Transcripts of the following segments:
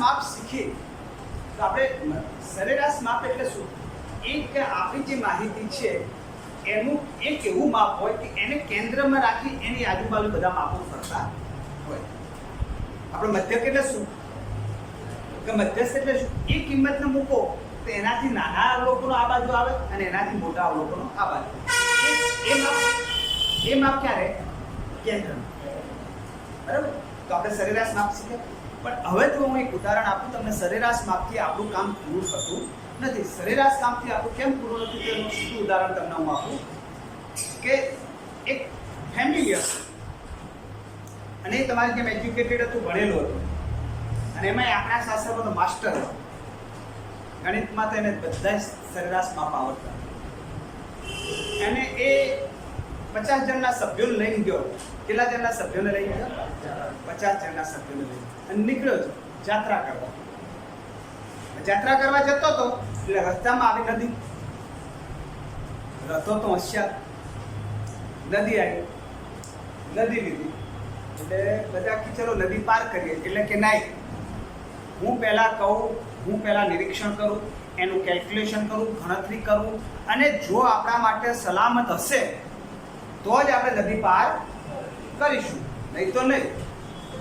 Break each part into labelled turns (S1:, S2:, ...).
S1: માપ શીખીએ તો આપણે સરેરાશ માપ એટલે શું? એક આપણી જે માહિતી છે એનું એક એવું માપ હોય કે એને કેન્દ્રમાં રાખી એની આજુબાજુ બધા માપો ફરતા હોય. આપણે મધ્યક એટલે શું? કે મધ્યસ્થ એટલે શું? એ કિંમતને મૂકો તો એનાથી નાના અવલોકનો આ બાજુ આવે અને એનાથી મોટા અવલોકનો આ બાજુ. એ માપ ક્યારે? કેન્દ્રમાં. બરાબર? તો આપણે સરેરાશ માપ શીખ્યા. પણ હવે તો હું એક ઉદાહરણ આપું તમને. સરેરાશ માપથી આપણું કામ પૂરું થતું નથી. સરેરાશ કામથી આપણું કેમ પૂરું નથી તેનું સીધું ઉદાહરણ તમને હું આપું કે એક ફેમિલી હશે અને એ તમારી જેમ એજ્યુકેટેડ હતું, ભણેલું હતું અને એમાં આંકડા શાસ્ત્રનો માસ્ટર હતો. ગણિતમાં તો એને બધા સરેરાશ માપ આવડતા અને એ 50 જણના સભ્યોને લઈને ગયો. કેટલા જણના સભ્યોને લઈને ગયો? 50 જણના સભ્યોને લઈને અને નીકળ્યો છે યાત્રા કરવા. યાત્રા કરવા જતો હતો એટલે રસ્તામાં આવી નદી. રસ્તો તો હોશિયાર, નદી આવી, નદી લીધી એટલે બધા કે ચલો નદી પાર કરીએ. એટલે કે નહીં, હું પહેલા કહું, હું પહેલા નિરીક્ષણ કરું, એનું કેલ્ક્યુલેશન કરું, ગણતરી કરું અને જો આપણા માટે સલામત હશે તો જ આપણે નદી પાર કરીશું, નહીં તો નહીં.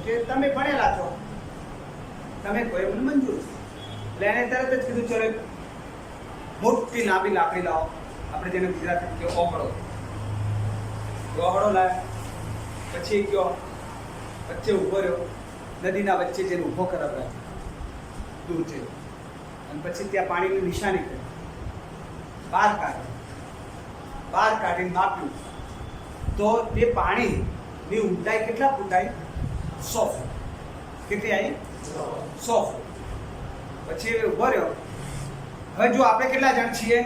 S1: કે તમે ભણેલા છો, તમે કોઈ મને મંજૂર છે. એટલે એને તરત જ કીધું ચલો મોટી લાંબી લાકડી લાવો. આપણે જેને ગુજરાતી કહે ઓહળો. ઓહળો લાવ્યા પછી ગયો વચ્ચે ઊભો રહ્યો, નદીના વચ્ચે જેને ઊભો કરાવ્યા દૂર છે અને પછી ત્યાં પાણીની નિશાની કરી, બહાર કાઢીને માપ્યું તો તે પાણીની ઊંડાઈ કેટલા ફૂટ આવી? 100 ફૂટ. કેટલી આવી? 100 ફૂટ. પછી ઊભો રહ્યો. હવે જો આપણે કેટલા જણ છીએ?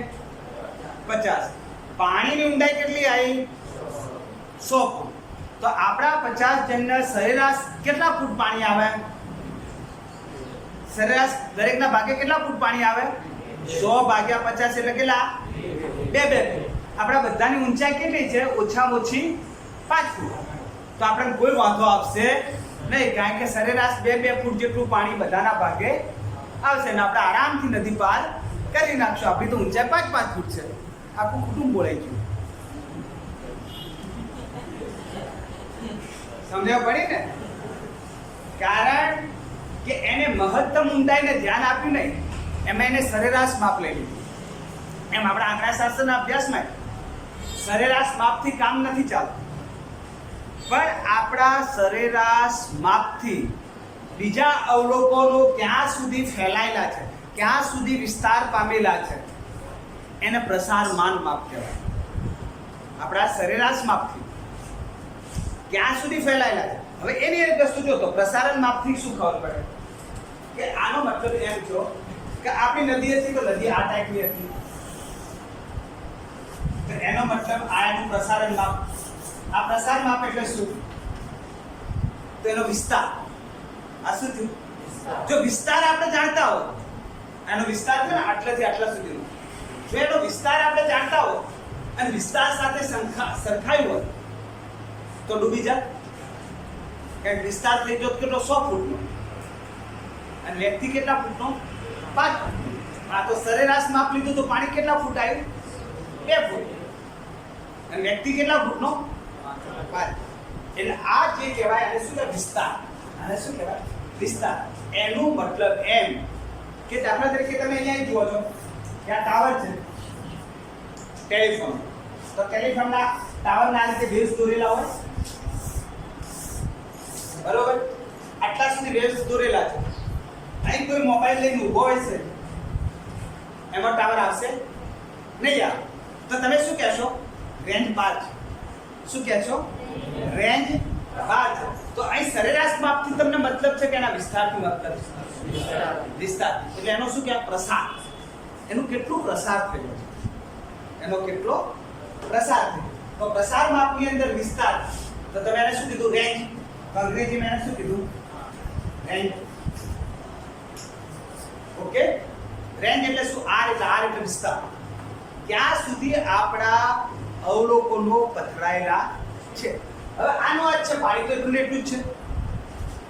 S1: 50. પાણીની ઊંડાઈ કેટલી આવી? 100 ફૂટ. તો આપણા 50 જણના સરેરાશ કેટલા ફૂટ પાણી આવે? સરેરાશ દરેકના ભાગે કેટલા ફૂટ પાણી આવે? 100 ભાગ્યા 50 એટલે કેટલા? 2 ફૂટ. આપણા બધાની ઊંચાઈ કેટલી છે? ઓછામાં ઓછી 5 ફૂટ. તો આપણને કોઈ વાંધો આવશે નહીં, કારણ કે સરેરાશ 2 ફૂટ જેટલું પાણી બધાના ભાગે આવશે ને આપણે આરામથી નદી પાર કરી નાખશું. આપણી તો ઊંચાઈ 5 ફૂટ છે. આખું કુટુંબ બોલાઈ ગયું. સમજાવ પડી ને? કારણ કે એને મહત્તમ ઊંડાઈને ધ્યાન આપ્યું નહીં, એમાં એને સરેરાશ માપ લઈ લીધું. એમ આપણા આંકડાશાસ્ત્રના અભ્યાસમાં સરેરાશ માપથી કામ નથી ચાલતું, પણ આપણા સરેરાશ માપથી બીજા અવલોકનો ક્યાં સુધી ફેલાયેલા છે, ક્યાં સુધી વિસ્તાર પામેલા છે, એને પ્રસારમાન માપ કહેવાય. આપણા સરેરાશ માપથી ક્યાં સુધી ફેલાયેલા છે. હવે એની એક વસ્તુ જો તો પ્રસારણ માપથી શું ખબર પડે કે આનો મતલબ એમ થયો કે આપણી નદી હતી તો નદી આ ટાઈપની હતી, તો એનો મતલબ આ એનું પ્રસારણ માપ. આ પ્રસાર માપ એટલે શું? તો એનો વિસ્તાર. આ શું થયું? જો વિસ્તાર આપણે જાણતા હોય, એનો વિસ્તાર છે ને આટલાથી આટલા સુધીનો, જો એનો વિસ્તાર આપણે જાણતા હોય અને વિસ્તાર સાથે સરખાયું હોય તો ડૂબી જાય. કારણ વિસ્તાર થઈ ગયો કેટલો? 100 ફૂટનો અને વ્યક્તિ કેટલા ફૂટનો? 5 ફૂટનો. આ તો સરેરાશ માપ લીધું તો પાણી કેટલા ફૂટ આવ્યું? 2 ફૂટ. અને વ્યક્તિ કેટલા ફૂટનો? 5. એટલે આ જે કહેવાય આને શું કહેવાય? વિસ્તાર. આને શું કહેવાય? વિસ્તાર. એનું મતલબ એમ કે દાખલા તરીકે તમે અહીંયા જુઓ છો કે આ ટાવર છે, ટેલિફોન. તો ટેલિફોનના ટાવરના આ રીતે વેવ્સ દોરેલા હોય, બરોબર? આટલા સુધી વેવ્સ દોરેલા છે. અહીં કોઈ મોબાઈલ લઈને ઊભો હોય છે, એમાં ટાવર આવશે નહીં આવે. તો તમે શું કહેશો? રેન્જ 5. શું કહેશો? રેન્જ 5. તો અહીં સરેરાશ માપથી તમને મતલબ છે કે એના વિસ્તારથી મતલબ છે? વિસ્તાર. એટલે એનો શું કહેવાય? પ્રસાર. એનું કેટલું પ્રસાર થયો છે, એનો કેટલો પ્રસાર થયો. તો પ્રસાર માપની અંદર વિસ્તાર. તો તમે એને શું કીધું? રેન્જ. અંગ્રેજીમાં એને શું કીધું? રેન્જ. ઓકે? રેન્જ એટલે શું? આર એટલે વિસ્તાર. ક્યાં સુધી આપણા અવલોકનો પથરાયેલા છે. હવે આનો જ છે પાણી તો એટલું જ છે,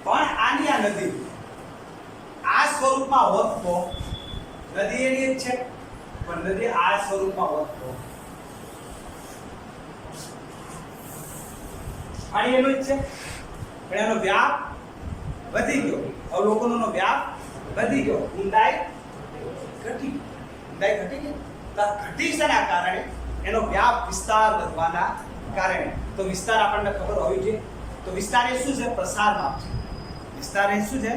S1: પણ આની આ નદી, આ સ્વરૂપમાં હોત તો નદી એની જ છે, પણ નદી આ સ્વરૂપમાં હોત તો પાણી એનું જ છે, પણ એનો વ્યાપ વધી ગયો, અવલોકનોનો વ્યાપ વધી ગયો, ઊંડાઈ ઘટી ગઈ. તો ઘટી શેના કારણે? એનો વ્યાપ વિસ્તાર વધવાના કારણે. તો વિસ્તાર આપણને ખબર હોવી જોઈએ. તો વિસ્તાર એ શું છે? પ્રસાર માપ છે. વિસ્તાર એ શું છે?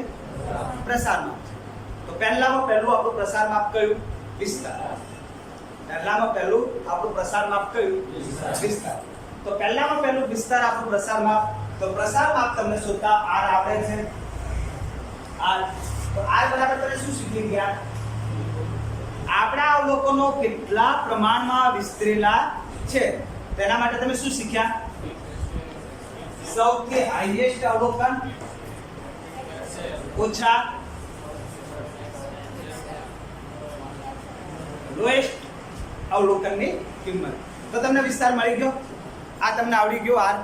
S1: પ્રસાર માપ છે. તો પહેલું આપણું પ્રસાર માપ કયું? વિસ્તાર. પહેલું આપણું પ્રસાર માપ કયું? વિસ્તાર. તો પહેલું વિસ્તાર આપણું પ્રસાર માપ. તો પ્રસાર માપ તમને શોધતા r આવડે છે. r તો r બરાબર તમે શું શીખી ગયા? આપણા અવલોકનો કેટલા પ્રમાણમાં વિસ્તરેલા છે તેના માટે તમે શું શીખ્યા? સૌથી હાઈએસ્ટ અવલોકન ઓછા લોએસ્ટ અવલોકનની કિંમત. તો તમને વિસ્તાર મળી ગયો. આ તમને આવડી ગયો r.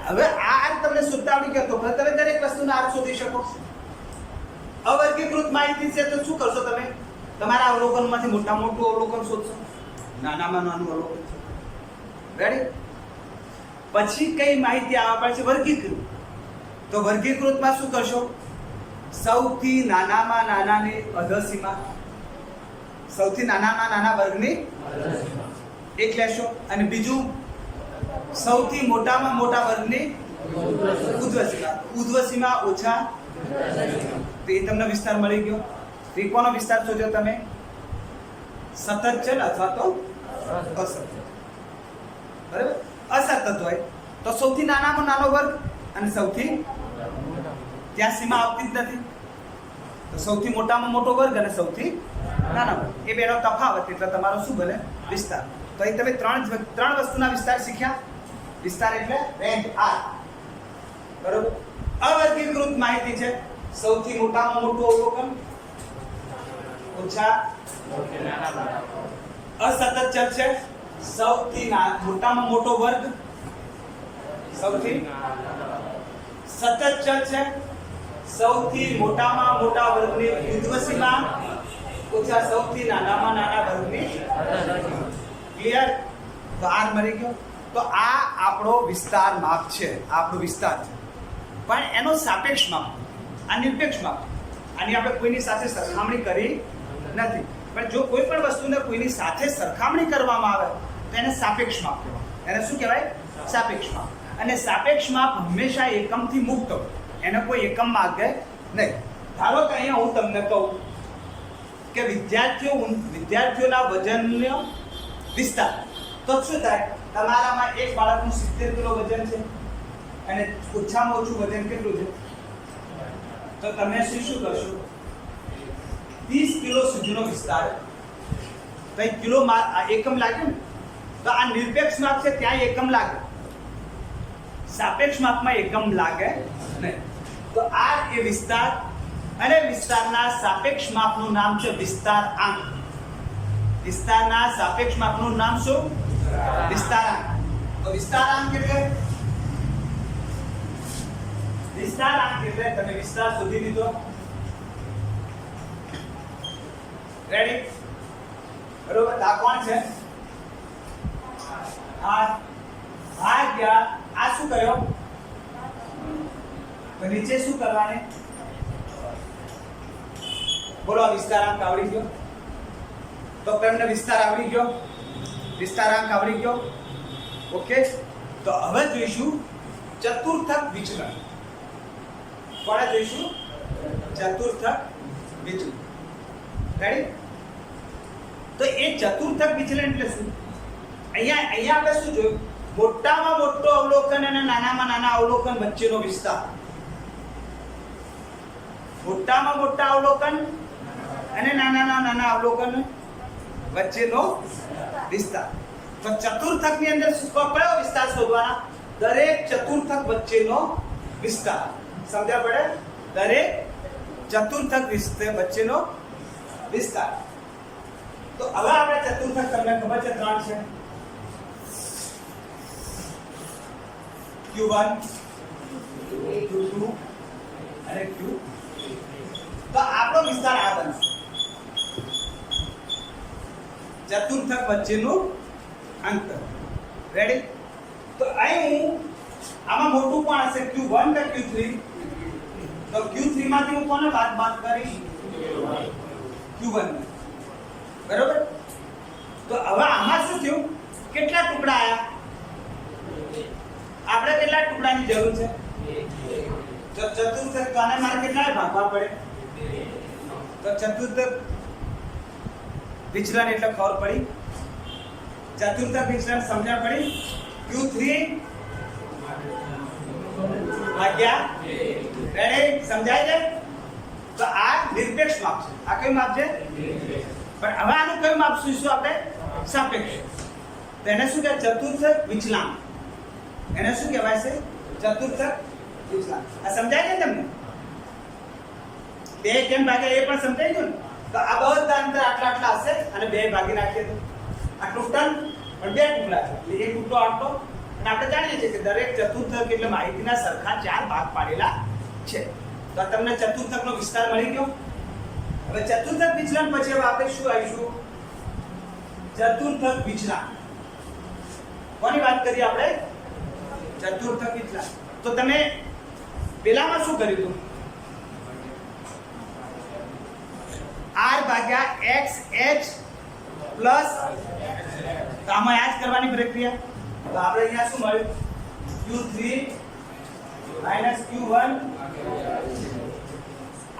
S1: હવે r તમને શોધતા આવડી ગયો તો તમે દરેક વસ્તુનો r શોધી શકો. અવર્ગીકૃત માહિતી છે તો શું કરશો તમે? તમારા અવલોકનમાંથી મોટામાં મોટું અવલોકન શોધશો, નાનામાં નાનું અવલોકન. રેડી? પછી કઈ માહિતી આવવા પડશે? વર્ગીકૃત. તો વર્ગીકૃતમાં શું કરશો? સૌથી નાનામાં નાનાની અધસીમા, સૌથી નાનામાં નાના વર્ગની એક લેશો, અને બીજું સૌથી મોટામાં મોટા વર્ગની ઉર્ધ્વસીમા ઓછા. તો એ તમને વિસ્તાર મળી ગયો. ત્રિકોણનો વિસ્તાર શોધ્યો તમે. સતત છે ને અથવા તો અસતત. બરાબર? અસતત હોય તો સૌથી નાનામાં નાનો વર્ગ અને સૌથી ત્યાં સીમા આવતી જ નથી. તો સૌથી મોટામાં મોટો વર્ગ અને સૌથી નાના વર્ગ, એ બેનો તફાવત એટલે તમારો શું બને? વિસ્તાર. તો અહીં તમે ત્રણ વસ્તુના વિસ્તાર શીખ્યા. વિસ્તાર એટલે રેન્જ r. બરોબર? અવર્ગીકૃત માહિતી છે. સૌથી મોટામાં મોટું અવલોકન ઓછા અસતત ચલ છે. સૌથી મોટામાં મોટો વર્ગ સૌથી સતત ચલ છે. સૌથી મોટામાં મોટા વર્ગની ઉર્ધ્વસીમા ઓછા સૌથી નાનામાં નાના વર્ગની. ક્લિયર? તો r મળી ગયો. તો આ આપણો વિસ્તાર માપ છે. આપણો વિસ્તાર છે, પણ એનો સાપેક્ષ માપ, આ નિરપેક્ષ માપ. આની આપણે કોઈની સાથે સરખામણી કરી નથી, પણ જો કોઈ પણ વસ્તુને કોઈની સાથે સરખામણી કરવામાં આવે તો એને સાપેક્ષ માપ કહેવાય. એને શું કહેવાય? સાપેક્ષ માપ. અને સાપેક્ષ માપ હંમેશા એકમથી મુક્ત હોય, એને કોઈ એકમમાં આગે નહીં. ધારો કે અહીંયા હું તમને કહું કે વિદ્યાર્થીઓના વજનનો વિસ્તાર, તો શું થાય? તમારામાં એક બાળકનું 70 કિલો વજન છે અને ઓછામાં ઓછું વજન કેટલું છે? તો તમે શું કરશો? 30 કિલો સુધીનો વિસ્તાર. કઈ કિલો એકમ લાગે ને? તો આ નિરપેક્ષ માપ છે, ત્યાં એકમ લાગે. સાપેક્ષ માપમાં એકમ લાગે નહીં. તો આ એ વિસ્તાર, અને વિસ્તારના સાપેક્ષ માપનું નામ છે વિસ્તારાંક. વિસ્તારના સાપેક્ષ માપનું નામ શું? વિસ્તારાંક. તો વિસ્તારાંક એટલે તમે વિસ્તાર શોધી લીધો. રેડી? બરોબર? આ કોણ છે? આ ભાગ્યા આ શું કર્યો? તો નીચે શું કરવાને? બોલો. વિસ્તારાંક આવડી ગયો. તો તમને વિસ્તાર આવડી ગયો, વિસ્તારાંક આવડી ગયો. ઓકે. તો હવે જોઈશું ચતુર્થક વિચલન. કોને જોઈશું? ચતુર્થક વિચલન. રેડી? તો એ ચતુર્થક વિચલન એટલે શું? અહીંયા આપણે શું જોયું? મોટામાં મોટો અવલોકન અને નાનામાં નાના અવલોકન વચ્ચેનો વિસ્તાર. મોટામાં મોટા અવલોકન અને નાનામાં નાના અવલોકન વચ્ચેનો વિસ્તાર. તો ચતુર્થકની અંદર કયો વિસ્તાર શોધવાના? દરેક ચતુર્થક વચ્ચેનો વિસ્તાર. સમજ્યા પડે? દરેક ચતુર્થક વચ્ચેનો વિસ્તાર. તો હવે આપણે ચતુર્થક તમને ખબર છે 3 છે. Q1, Q2 અને Q3. તો આપણો વિસ્તાર આ બનશે. ચતુર્થક વચ્ચેનું અંતર. રેડી? તો અહીં હું આમાં મોટું કોણ હશે? Q1 કે Q3? તો Q3 માંથી હું કોને બાદ કરીશ? Q1. બરોબર? તો હવે આમાં શું થયું? કેટલા ટુકડા આયા? આપણે કેટલા ટુકડાની જરૂર છે? તો ચતુર્થક તો આને મારે કેટલા ભાગવા પડે? તો ચતુર્થક વિચલન એટલે ખબર પડી. ચતુર્થક વિચલન સમજણ પડી. Q3 ભાગ્યા રેડી સમજાય છે? તો આ નિરપેક્ષ માપ છે. આ કયું માપ છે? પણ હવે આનું કયું માપ શું આપણે? સાપેક્ષ. તો એને શું કહેવાય? ચતુર્થક વિચલન. એને શું કહેવાય છે? ચતુર્થક વિચલન. આ સમજાય છે તમને? બે કેમ ભાગ્યા એ પણ સમજાઈ ગયું ને? તો આ બધા અંતર આટલા હશે અને બે ભાગી નાખીએ તો આ ટોટલ પણ બે ટુકડા છે. એટલે એક ટુકડો આટલો અને આપણે જાણીએ છીએ કે દરેક ચતુર્થક એટલે માહિતીના સરખા 4 ભાગ પાડેલા છે. તો તમને ચતુર્થકનો વિસ્તાર મળી ગયો. હવે ચતુર્થક વિચલન પછી હવે આપણે શું આવીશું? ચતુર્થક વિચલન. કોની વાત કરી આપણે? ચતુર્થક વિચલન. તો તમે પેલામાં શું કર્યું હતું? r ભાગ્યા x h પ્લસ તો આમાં યાદ કરવાની પ્રક્રિયા. તો આપણે અહીંયા શું મળ્યું? Q3 minus Q1.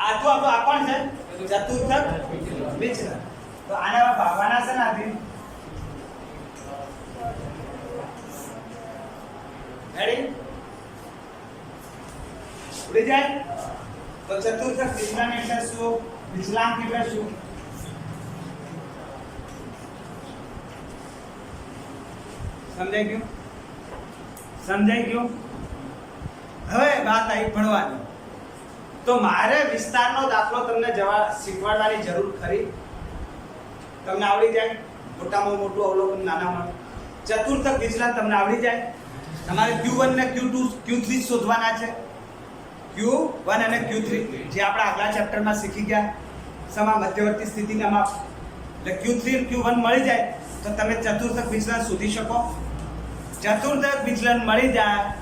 S1: આ તો આપણો આ કોણ છે? ચતુર્થક વિચલન. તો આના ભાગવાના છે નાથી. રેડી? ઉડી જાય? તો ચતુર્થક વિચલન એટલે શું? વિચલાંક એટલે શું? સમજાઈ ગયું? સમજાઈ ગયું? હવે વાત આવી ભણવાની. તો મારે વિસ્તારનો દાખલો તમને શીખવાડવાની જરૂર ખરી? તમને આવડી જાય? મોટામાં મોટું અવલોકન નાનામાં. ચતુર્થક વિચલન તમને આવડી જાય? તમારે Q1 ને Q2 Q3 શોધવાના છે. Q1 અને Q3 જે આપણે આગલા ચેપ્ટરમાં શીખી ગયા. સમા મધ્યવર્તી સ્થિતિના માપ. એટલે Q3 અને Q1 મળી જાય તો તમે ચતુર્થક વિચલન શોધી શકો. ચતુર્થક વિચલન મળી જાય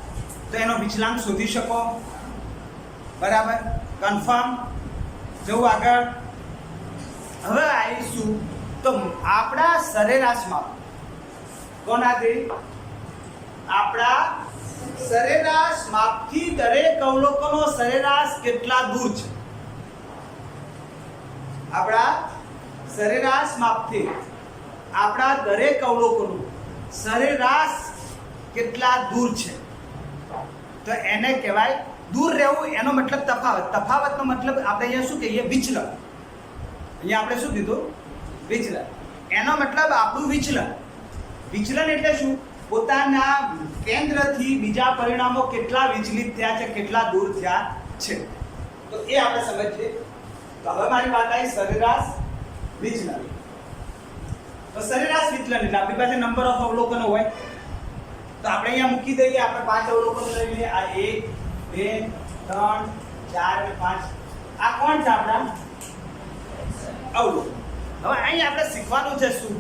S1: તો એનો વિચલાંક શોધી શકો. બરાબર? કન્ફર્મ? જવું આગળ. હવે આવીશું તો આપણા સરેરાશ માપ. કોનાથી? આપણા સરેરાશ માપથી દરેક અવલોકનો સરેરાશ કેટલા દૂર છે? આપણા સરેરાશ માપથી આપણા દરેક અવલોકનો સરેરાશ કેટલા દૂર છે? તો એને કહેવાય દૂર રહેવું. એનો મતલબ તફાવત. તફાવતનો મતલબ આપણે અહીંયા શું કહીએ? વિચલન. અહીંયા આપણે શું કીધું? વિચલન. એનો મતલબ આપણું વિચલન. વિચલન એટલે શું? પોતાના કેન્દ્રથી બીજા પરિણામો કેટલા વિચલિત થયા છે, કેટલા દૂર થયા છે. તો એ આપણે સમજીએ. તો હવે મારી વાત આવી સરેરાશ વિચલન. તો સરેરાશ વિચલન એટલે આપણી પાસે નંબર ઓફ અવલોકનો હોય તો આપણે અહીંયા મૂકી દઈએ. આપણે 5 અવલોકનો લઈ લઈએ. આ 1 2 3 4 અને 5. આ કોણ છે? આપણા અવલોકન. હવે અહીં આપણે શીખવાનું છે શું?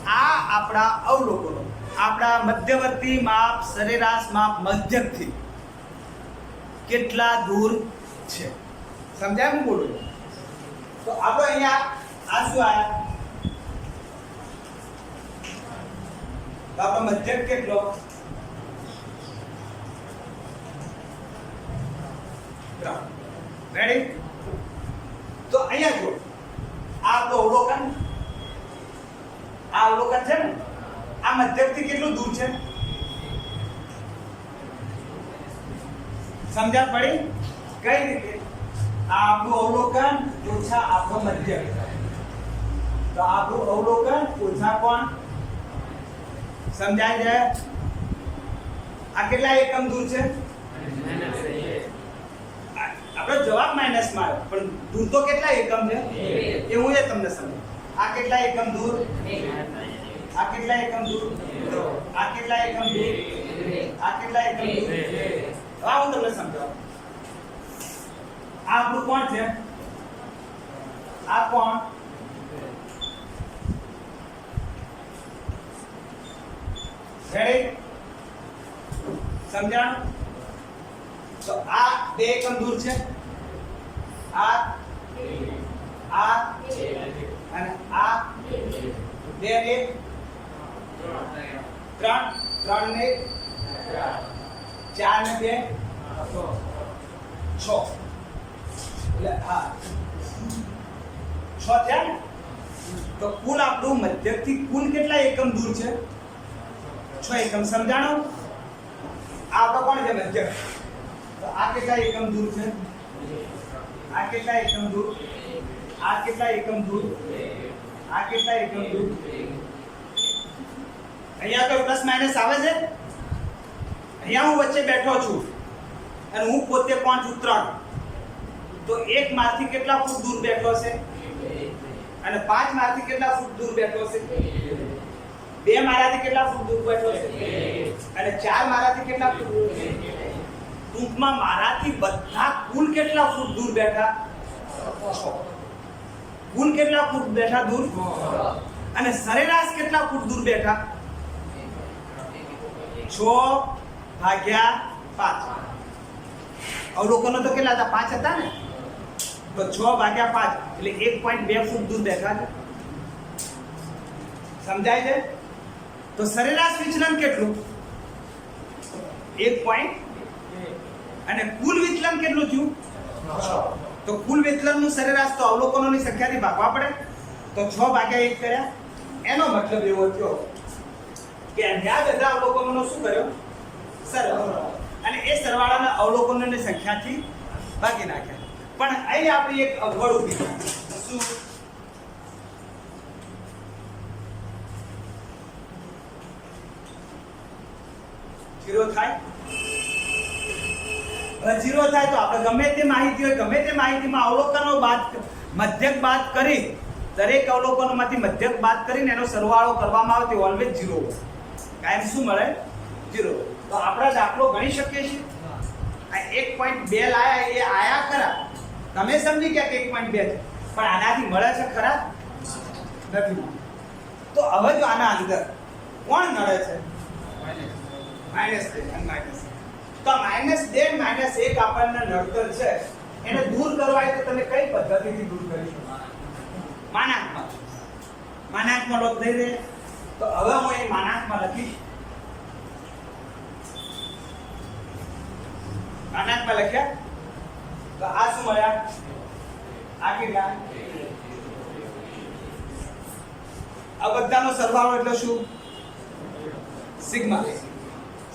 S1: આ આપણા અવલોકનો આપણા મધ્યવર્તી માપ સરેરાશ માપ મધ્યકથી કેટલા દૂર છે? સમજાય હું બોલું? તો આપણે અહીંયા આ શું આયા? તો આપણો મધ્યક કેટલો? રેડી? તો અહીંયા જો આ આપણો અવલોકન. આ અવલોકન છે ને? આ મધ્યકથી કેટલું દૂર છે? સમજણ પડી? કઈ રીતે? આ આપણું અવલોકન ઓછા આપણો મધ્યક. તો આપણું અવલોકન ઓછા કોણ? સમજાય છે? આ કેટલા એકમ દૂર છે? આપણો જવાબ માઈનસ માં આવ્યો પણ દૂર તો કેટલા એકમ છે એ હું એ તમને સમજાવું. આ કેટલા એકમ દૂર? આ કેટલા એકમ દૂર? આ કેટલા એકમ દૂર? આ કેટલા એકમ દૂર? હા હું તમને સમજાવું. આ આપણું કોણ છે? આ કોણ? રેડી? સમજાણ? તો આ 2 એકમ દૂર છે, આ અને આ 2 ને 3 3 ને 4 ને 2 6 એટલે હા 6 થયા ને? તો કુલ આપણું મધ્યકથી કુલ કેટલા એકમ દૂર છે? 6 એકમ. સમજાણો? આ આપણો કોણ છે? મધ્યક. તો આ કેટલા એકમ દૂર છે? આ કેટલા એકમ દૂર? આ કેટલા એકમ દૂર? આ કેટલા એકમ દૂર? અહીંયા તો પ્લસ માઈનસ આવે છે. અહીંયા હું વચ્ચે બેઠો છું અને હું પોતે કોણ છું? 3. તો 1 મારથી કેટલા ફૂટ દૂર બેઠો છે? અને 5 મારથી કેટલા ફૂટ દૂર બેઠો છે? 2 મારાથી કેટલા ફૂટ દૂર બેઠો છે? અને 4 મારાથી કેટલા ફૂટ દૂર છે? ટૂંકમાં મારાથી બધા કુલ કેટલા ફૂટ દૂર બેઠા? 6. કુલ કેટલા ફૂટ બેઠા દૂર? અને સરેરાશ કેટલા ફૂટ દૂર બેઠા? 6 ભાગ્યા 5. અવલોકનો તો કેટલા હતા? 5 હતા ને? તો 6 ભાગ્યા 5 એટલે 1.2 ફૂટ દૂર બેઠા છે. સમજાય છે? તો સરેરાશ વિચલન કેટલું? 1. અને કુલ વિચલન કેટલું થયું? 6. તો કુલ વિચલનનું સરેરાશ તો અવલોકનોની સંખ્યાથી ભાગવા પડે. તો 6 ભાગ્યા 1 કર્યા. એનો મતલબ એવો થયો કે અહીંયા બધા અવલોકનોનો શું કર્યો? સરવાળો. અને એ સરવાળાના અવલોકનોની સંખ્યાથી ભાગી નાખ્યા. પણ અહીં આપણી એક અગવડ ઊભી થાય. શું? જીરો થાય. 0 થાય તો આપણે ગમે તે માહિતી હોય, ગમે તે માહિતીમાં અવલોકનો બાદ, મધ્યક બાદ કરી, દરેક અવલોકનોમાંથી મધ્યક બાદ કરીને એનો સરવાળો કરવામાં આવે તો ઓલવેઝ 0 હોય. કાયમ શું મળે? 0. તો આપણે દાખલો ગણી શકીએ છીએ. આ 1.2 લાયા એ આયા ખરા. તમે સમજી ગયા કે 1.2 છે, પણ આનાથી મળે છે ખરા? નથી. તો હવે જો આના અંદર કોણ નડે છે? -2 અને -1. તો -2 -1 આપણને નડતર છે. એને દૂર કરવા હોય તો તમે કઈ પદ્ધતિથી દૂર કરી શકો? માનાંકમાં લોપ થઈ રહે. તો હવે હું એ માનાંકમાં લખીશ. માનાંકમાં લખ્યા તો આ શું મળ્યા? આ કેટલા? આ બધાનો સરવાળો એટલે શું? સિગ્મા.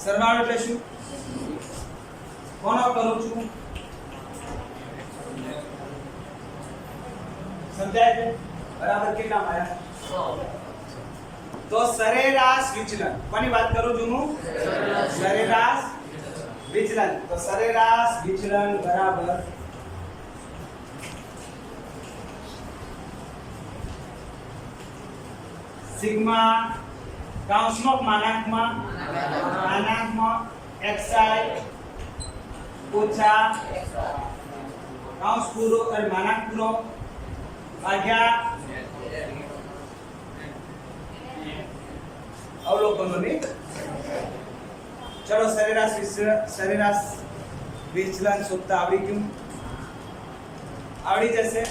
S1: સરવાળો એટલે શું? કોનો કરું છું? સમજાય છે? બરાબર. કેટલા મળ્યા? તો સરેરાશ વિચલન કોની વાત કરું છું હું? સરેરાશ વિચલન. તો સરેરાશ વિચલન બરાબર સિગ્મા કૌંસમાં માનાંકમાં xi ઓછા કૌંસ પૂરો અને માનાંક પૂરો ભાગ્યા અવલોકનોની. ચલો સરેરાશ વિચલન શોધતા આવડી ગયું? આવડી જશે.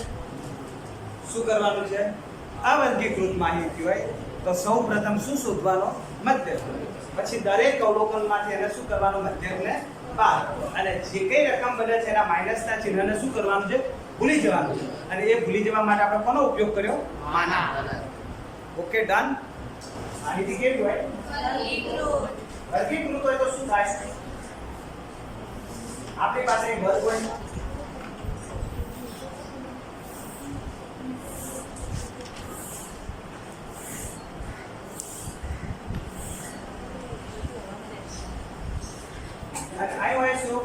S1: શું કરવાનું છે? અવર્ગીકૃત માહિતી હોય તો સૌ પ્રથમ શું શોધવાનો? મધ્યક. પછી દરેક અવલોકનમાંથી એને શું કરવાનું? મધ્યકને બાદ. અને જે કઈ રકમ બને છે એના માઈનસના ચિહ્નને શું કરવાનું છે? ભૂલી જવાનું છે. અને એ ભૂલી જવા માટે આપણે કોનો ઉપયોગ કર્યો? માનાંક. Okay, done. માહિતી કેવી હોય? વર્ગીકૃત હોય તો શું થાય? આપણી પાસે એક વર્ગ હોય, અને આઈ હોય શું?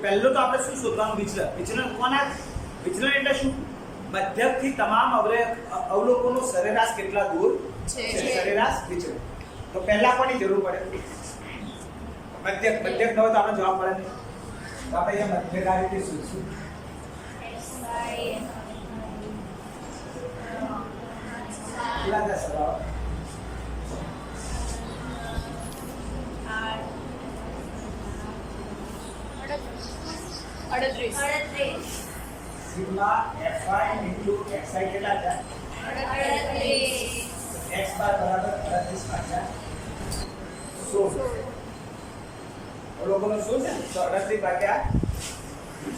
S1: પહેલું તો આપણે શું શોધવાનું? વિચલન. વિચલન કોના? વિચલન એટલે શું? મધ્યકથી તમામ અવલોકનો સરેરાશ કેટલા દૂર છે? સરેરાશ વિચલન. તો પહેલા કોની જરૂર પડે? મધ્યક. મધ્યક ન હોય તો આપણે જવાબ મળે નહીં. તો આપણે અહીંયા મધ્યક આ રીતે શોધશું કેટલા થશે સરવાળો સિગ્મા fi into xi કેટલા થાય 38 x બાર બરાબર 38 ભાગ્યા 16 લોકોનો શું છે તો 38 ભાગ્યા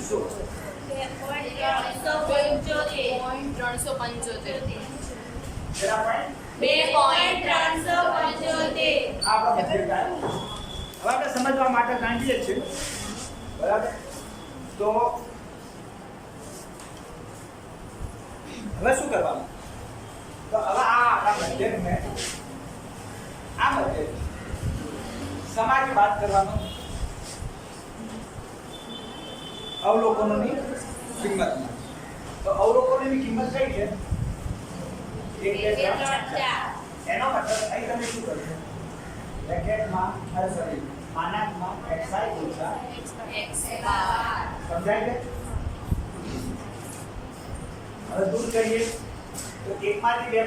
S1: 16 કેટલા પોઈન્ટ
S2: 2.375
S1: આપણા મધ્યક હવે આપણે સમજવા માટે કાંઈ છે બરાબર તો હવે શું કરવાનું તો હવે આ આપણા મધ્યકને આ મધ્યક સમાની વાત કરવાનો અવલોકનોની કિંમતમાં તો અવલોકનોની કિંમત કઈ છે 1 2 3 4 એનો મતલબ અહીં તમે શું કરશો બ્રેકેટમાં સોરી માનાંકમાં xi ઓછા
S2: x બાર
S1: સમજાય છે હવે દૂર કરીએ તો 1 માંથી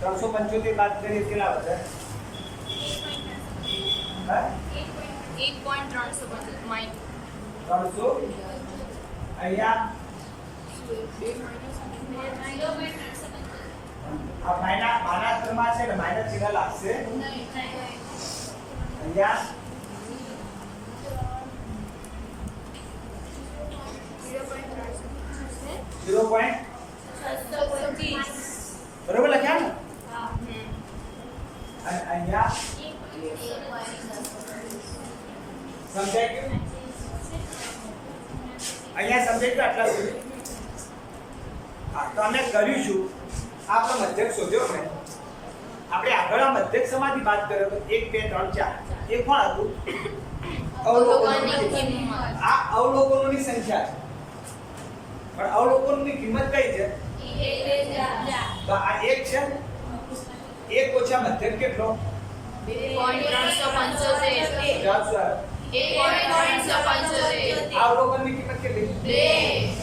S1: 2.375 બાદ કરીએ કેટલા વધે હા
S2: 1.375
S1: 300 અહીંયા આ માનાંકમાં છે ને માઈનસ ચિહ્ન લાગશે અહીંયા 0.625 બરોબર લખ્યા ને અને અહીંયા સમજાય કે અહીંયા સમજાય કે આટલા સુધી હા તો અમે કર્યું છું આપણો મધ્યક શોધ્યો ને આપણે આગળ આ મધ્યક સમાથી વાત કર્યો તો 1 2 3 4 એ કોણ હતું અવલોકનોની કિંમત આ અવલોકનોની સંખ્યા છે પણ અવલોકનોની કિંમત કઈ છે
S2: 1
S1: તો આ 1 છે 1 ઓછા મધ્યક કેટલો
S2: 2.375
S1: જવાબ શું આવે
S2: 1.375
S1: અવલોકનની કિંમત કેટલી
S2: 2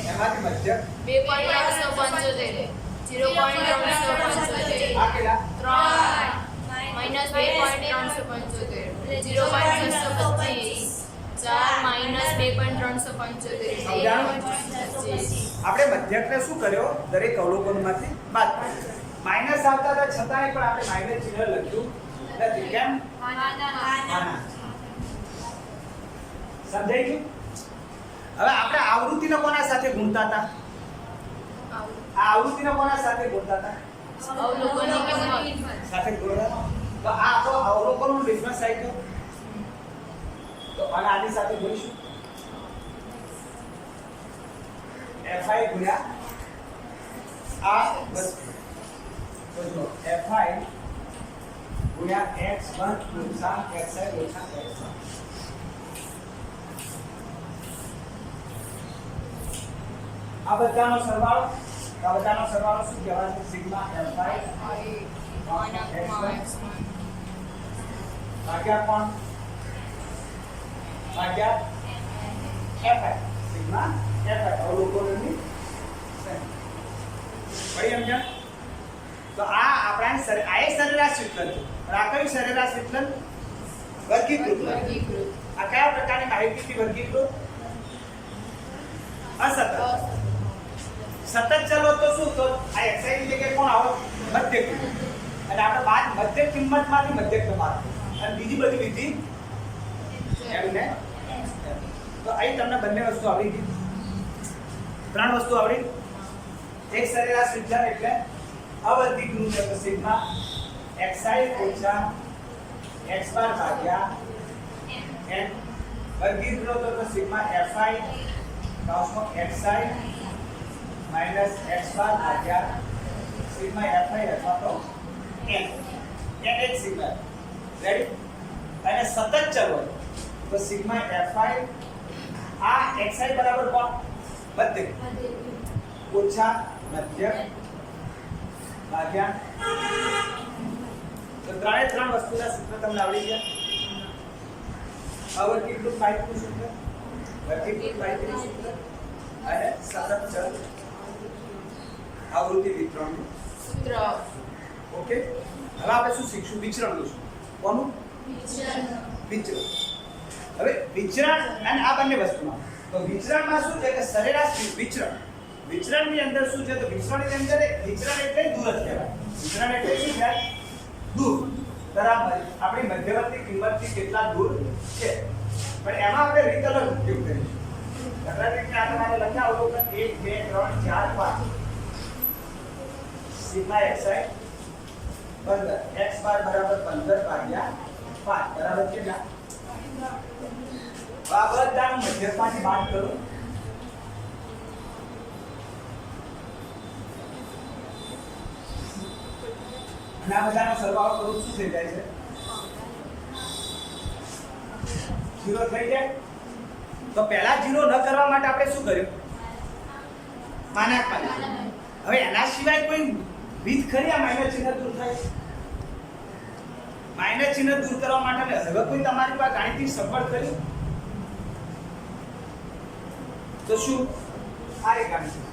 S1: એમાંથી મધ્યક
S2: 2.375 0.375
S1: આ કેટલા
S2: 3 minus 2.375 0.625 4 minus 2.375
S1: આપણે મધ્યકને શું કર્યો દરેક અવલોકનમાંથી બાદ કર્યો માઈનસ આવતા હતા છતાંય પણ આપણે માઈનસ ચિહ્ન લખ્યું નથી કેમ આના સમજાય ગયું હવે આપણે આવૃત્તિને કોના સાથે ગુણતા હતા આ આવૃત્તિને કોના સાથે ગુણતા હતા
S2: અવલોકનની કિંમત
S1: સાથે ગુણતા તો આ આપણો અવલોકનનો ડિફરન્સ આવી ગયો તો આને આની સાથે ગુણીશું fi ગુણ્યા આ વસ્તુ તો જો fi ગુણ્યા x1 ઓછા xi ઓછા x1 આ બધાનો સરવાળો શું કહેવાય છે સિગ્મા fi ભાગ્યા કોણ ભાગ્યા fi સિગ્મા fi અવલોકનોની સંખ્યા પડી સમજણ તો આ આપણા આ એક સરેરાશ વિચલન છે પણ આ કયું સરેરાશ વિચલન વર્ગીકૃત આ કયા પ્રકારની માહિતીથી વર્ગીકૃત અસતત સતત ચલો તો શું તો આ xi ની જગ્યાએ કોણ આવે મધ્યક અને આપણે બાદ મધ્યક કિંમતમાંથી મધ્યક બાદ અને બીજી બધી વિધિ એમને તો અહીં તમને બંને વસ્તુ આવડી ગઈ ત્રણ વસ્તુ આવડી એક સરેરાશ વિચલન એટલે અવર્ગીકૃત એટલે સિગ્મા xi ઓછા x બાર ભાગ્યા n વર્ગીકૃત તો sigma fi કાઉન્સમાં xi minus x બાર ભાગ્યા સિગ્મા fi અથવા તો n એક સિગ્મા રેડી અને સતત ચલો તો સિગ્મા fi આ xi બરાબર કોણ મધ્યક ઓછા મધ્યક ભાગ્યા તો ત્રણ વસ્તુના સૂત્ર તમને આવડી ગયા અવર્ગીકૃત માહિતીનું સૂત્ર વર્ગીકૃત માહિતીનું સૂત્ર અને સતત ચલ આવૃત્તિ વિતરણનું
S2: સૂત્ર
S1: ઓકે. હવે આપણે શું શીખશું? વિચરણનું શું? કોનું? વિચરણ. હવે વિચરણ અને આ બંને વસ્તુમાં તો વિચરણમાં શું છે કે સરેરાશ વિચરણ. વિચરણની અંદર શું છે? તો વિચરણની અંદર વિચરણ એટલે દૂર જ કહેવાય. વિચરણ એટલે શું છે? દૂર. બરાબર. આપણી મધ્યવર્તી કિંમતથી કેટલા દૂર છે. પણ એમાં આપણે રીત અલગ ઉપયોગ કરીશું. દાખલા તરીકે આ તમારે લખ્યા અવલોકન 1 2 3 4 5 સિગ્મા xi 15 x બાર બરાબર 15 ભાગ્યા 5 બરાબર કેટલા? આ બધાનું મધ્યકમાંથી બાદ કરો. અને આ બધાનો સરવાળો કરો શું થઈ જાય છે? 0 થઈ જાય. તો પહેલા 0 ન કરવા માટે આપણે શું કર્યું? માનાંકમાં લીધું. હવે એના સિવાય કોઈ રીત ખરી આ માઇનસ ચિહ્ન દૂર થાય? માઇનસ ચિહ્ન દૂર કરવા માટે હવે કોઈ તમારી પાસે ગાણિતિક સફળ કરી? તો શું આ એક ગાણિતિક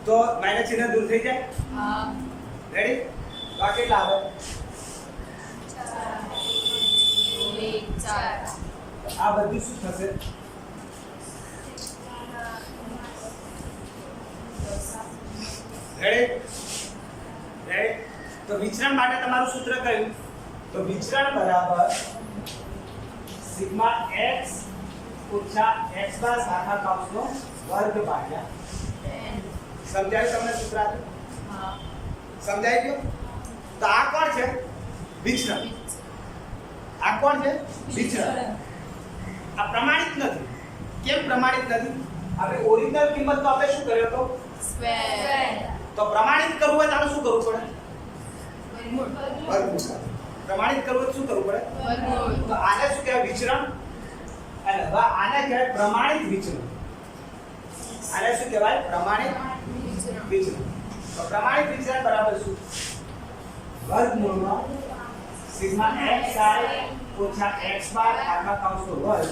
S1: તો માઇનસ ચિહ્ન દૂર થઈ જાય.
S2: હા
S1: રેડી? તો આ કેટલા આવે?
S2: 4
S1: આ બધું શું થશે? રેડી? રેડી? તો વિચરણ માટે તમારું સૂત્ર કયું? તો વિચરણ બરાબર સિગ્મા x ઓછા x બાર શાખા કૌંસનો વર્ગ ભાગ્યા 10. સમજાયું તમને સૂત્ર?
S2: હા
S1: સમજાઈ ગયું? તો આ કોણ છે? વિચરણ. આ કોણ છે? વિચરણ. આ પ્રમાણિત નથી. કેમ પ્રમાણિત નથી? આપણે ઓરિજિનલ કિંમત તો આપણે શું કર્યો તો?
S2: સ્ક્વેર
S1: તો પ્રમાણિત કરવું હોય તો આપણે શું કરવું પડે?
S2: વર્ગમૂળ
S1: વર્ગમૂળ. પ્રમાણિત કરવું હોય તો શું કરવું પડે?
S2: વર્ગમૂળ
S1: તો આને શું કહેવાય? વિચરણ. અને હવે આને કહેવાય પ્રમાણિત વિચરણ. આને શું કહેવાય? પ્રમાણિત વિચરણ. તો પ્રમાણિત વિચરણ બરાબર શું? વર્ગમૂળમાં સિગ્મા xi ઓછા x બાર ભાગ્યા કૌંસનો વર્ગ